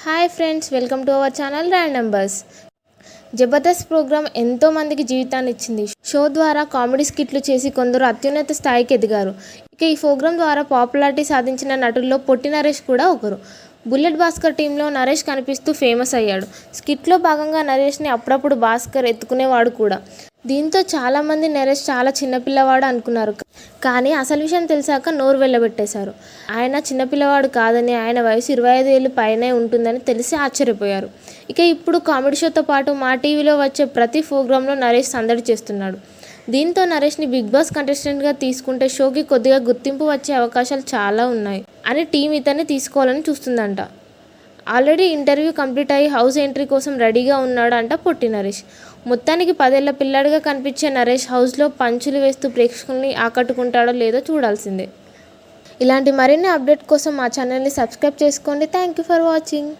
Hi friends, welcome to our channel random bus. Jabardasth programme ఎంతో మందికి జీవితాన్ని ఇచ్చింది. షో ద్వారా కామెడీ స్కిట్లు చేసి కొందరు అత్యున్నత స్థాయికి ఎదిగారు. ఇక ఈ ప్రోగ్రామ్ ద్వారా పాపులారిటీ సాధించిన నటుల్లో పొట్టి నరేష్ కూడా ఒకరు. బుల్లెట్ భాస్కర్ టీంలో నరేష్ కనిపిస్తూ ఫేమస్ అయ్యాడు. స్కిట్లో భాగంగా నరేష్ని అప్పుడప్పుడు భాస్కర్ ఎత్తుకునేవాడు కూడా. దీంతో చాలామంది నరేష్ చాలా చిన్నపిల్లవాడు అనుకున్నారు. కానీ అసలు విషయం తెలిసాక నోరు వెళ్ళబెట్టేశారు. ఆయన చిన్నపిల్లవాడు కాదని, ఆయన వయసు 25 ఏళ్ళు పైనే ఉంటుందని తెలిసి ఆశ్చర్యపోయారు. ఇక ఇప్పుడు కామెడీ షోతో పాటు మా టీవీలో వచ్చే ప్రతి ప్రోగ్రాంలో నరేష్ సందడి చేస్తున్నాడు. దీంతో నరేష్ని బిగ్ బాస్ కంటెస్టెంట్గా తీసుకుంటే షోకి కొద్దిగా గుర్తింపు వచ్చే అవకాశాలు చాలా ఉన్నాయి అని టీం ఇతన్ని తీసుకోవాలని చూస్తుందంట. ఆల్రెడీ ఇంటర్వ్యూ కంప్లీట్ అయ్యి హౌస్ ఎంట్రీ కోసం రెడీగా ఉన్నాడు అంట పొట్టి నరేష్. మొత్తానికి 10 ఏళ్ల పిల్లాడిగా కనిపించే నరేష్ హౌస్లో పంచులు వేస్తూ ప్రేక్షకుల్ని ఆకట్టుకుంటాడో లేదో చూడాల్సిందే. ఇలాంటి మరిన్ని అప్డేట్ కోసం మా ఛానల్ని సబ్స్క్రైబ్ చేసుకోండి. Thank you for watching.